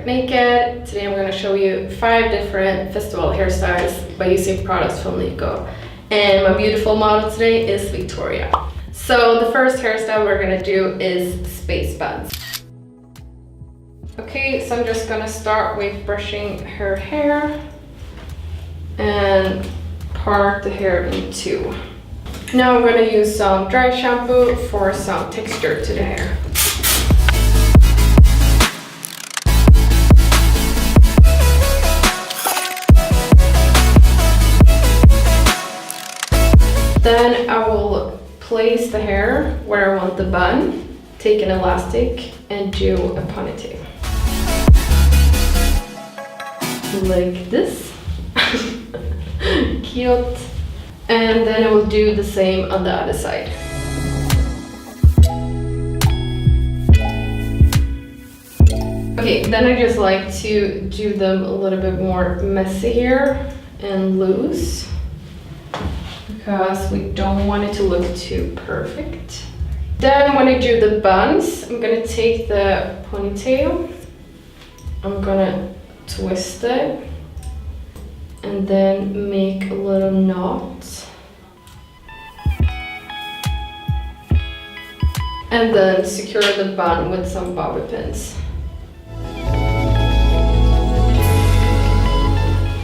Started Naked. Today I'm going to show you 5 different festival hairstyles by using products from Lyko. And my beautiful model today is Victoria. So the first hairstyle we're going to do is space buns. Okay, so I'm just going to start with brushing her hair and part the hair in 2. Now I'm going to use some dry shampoo for some texture to the hair. Then I will place the hair where I want the bun, take an elastic and do a ponytail. Like this. Cute. And then I will do the same on the other side. Okay, then I just like to do them a little bit more messy here and loose, because we don't want it to look too perfect. Then when I do the buns, I'm gonna take the ponytail, I'm gonna twist it, and then make a little knot. And then secure the bun with some bobby pins.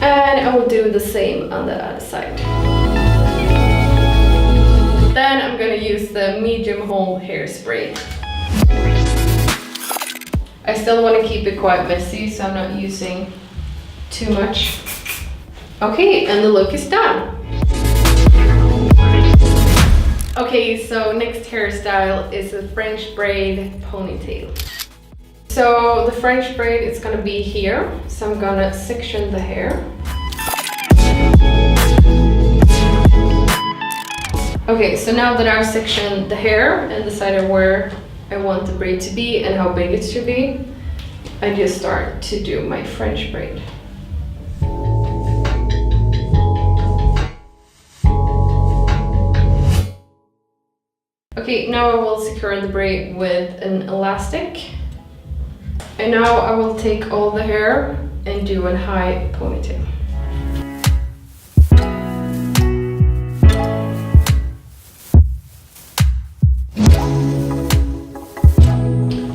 And I will do the same on the other side. Then I'm gonna use the medium hold hairspray. I still want to keep it quite messy, so I'm not using too much. Okay, and the look is done. Okay, so next hairstyle is a French braid ponytail. So the French braid is gonna be here, so I'm gonna section the hair. Okay, so now that I've sectioned the hair and decided where I want the braid to be and how big it should be, I just start to do my French braid. Okay, now I will secure the braid with an elastic. And now I will take all the hair and do a high ponytail.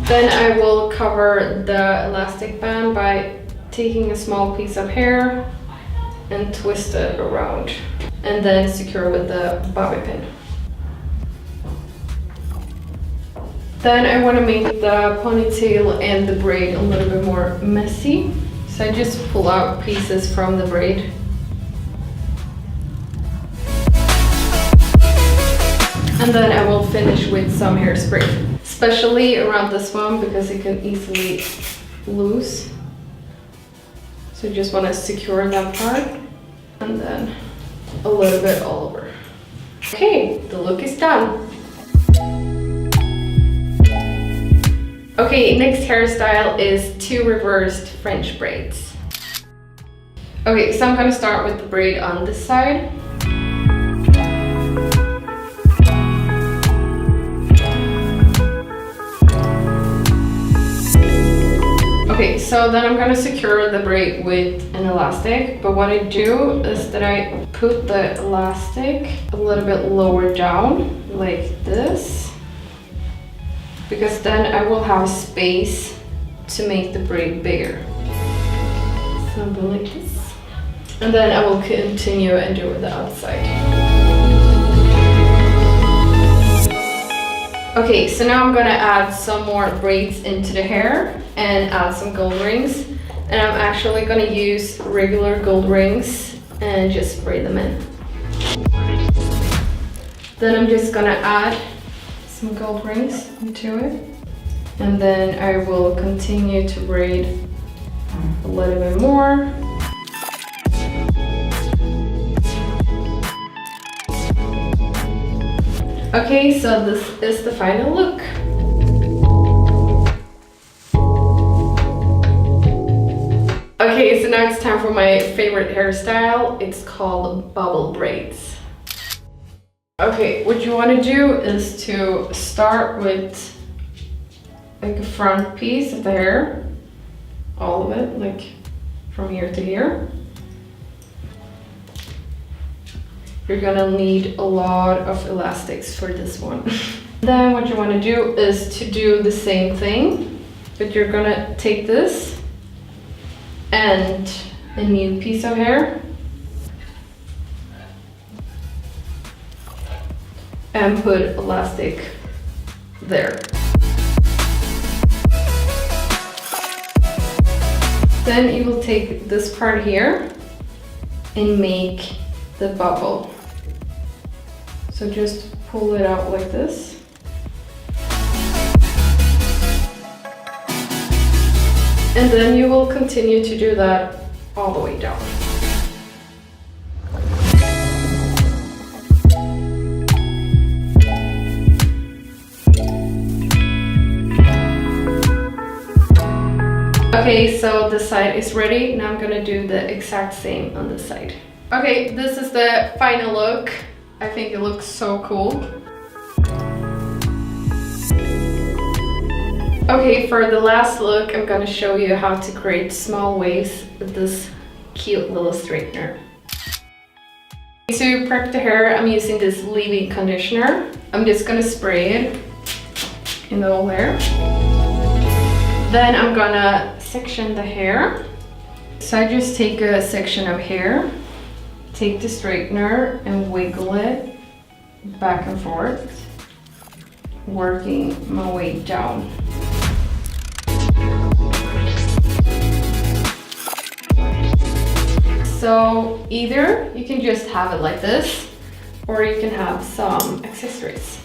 Then I will cover the elastic band by taking a small piece of hair and twist it around. And then secure with the bobby pin. Then I want to make the ponytail and the braid a little bit more messy. So I just pull out pieces from the braid. And then I will finish with some hairspray, especially around this one because it can easily loose. So you just want to secure that part and then a little bit all over. Okay, the look is done. Okay, next hairstyle is 2 reversed French braids. Okay, so I'm gonna start with the braid on this side. Okay, so then I'm gonna secure the braid with an elastic, but what I do is that I put the elastic a little bit lower down, like this. Because then I will have space to make the braid bigger. Something like this. And then I will continue and do the other side. Okay, so now I'm gonna add some more braids into the hair and add some gold rings. And I'm actually gonna use regular gold rings and just braid them in. Then I'm just gonna add some gold rings into it, and then I will continue to braid a little bit more. Okay, so this is the final look. Okay, so now it's time for my favorite hairstyle. It's called bubble braids. Okay, what you want to do is to start with like a front piece of the hair all of it, like from here to here. You're gonna need a lot of elastics for this one. Then what you want to do is to do the same thing, but you're gonna take this and a new piece of hair and put elastic there. Then you will take this part here and make the bubble. So just pull it out like this. And then you will continue to do that all the way down. Okay, so the side is ready. Now I'm gonna do the exact same on this side. Okay, this is the final look. I think it looks so cool. Okay, for the last look, I'm gonna show you how to create small waves with this cute little straightener. To prep the hair, I'm using this leave-in conditioner. I'm just gonna spray it in the whole hair. Then I'm gonna section the hair. So I just take a section of hair, take the straightener and wiggle it back and forth, working my way down. So either you can just have it like this, or you can have some accessories.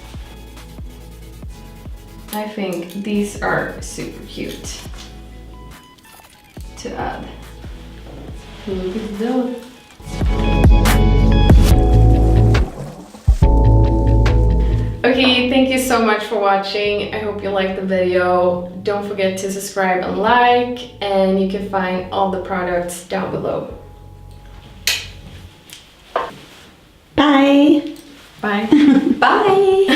I think these are super cute to add. Look at those. Okay, thank you so much for watching. I hope you liked the video. Don't forget to subscribe and like, and you can find all the products down below. Bye. Bye. Bye.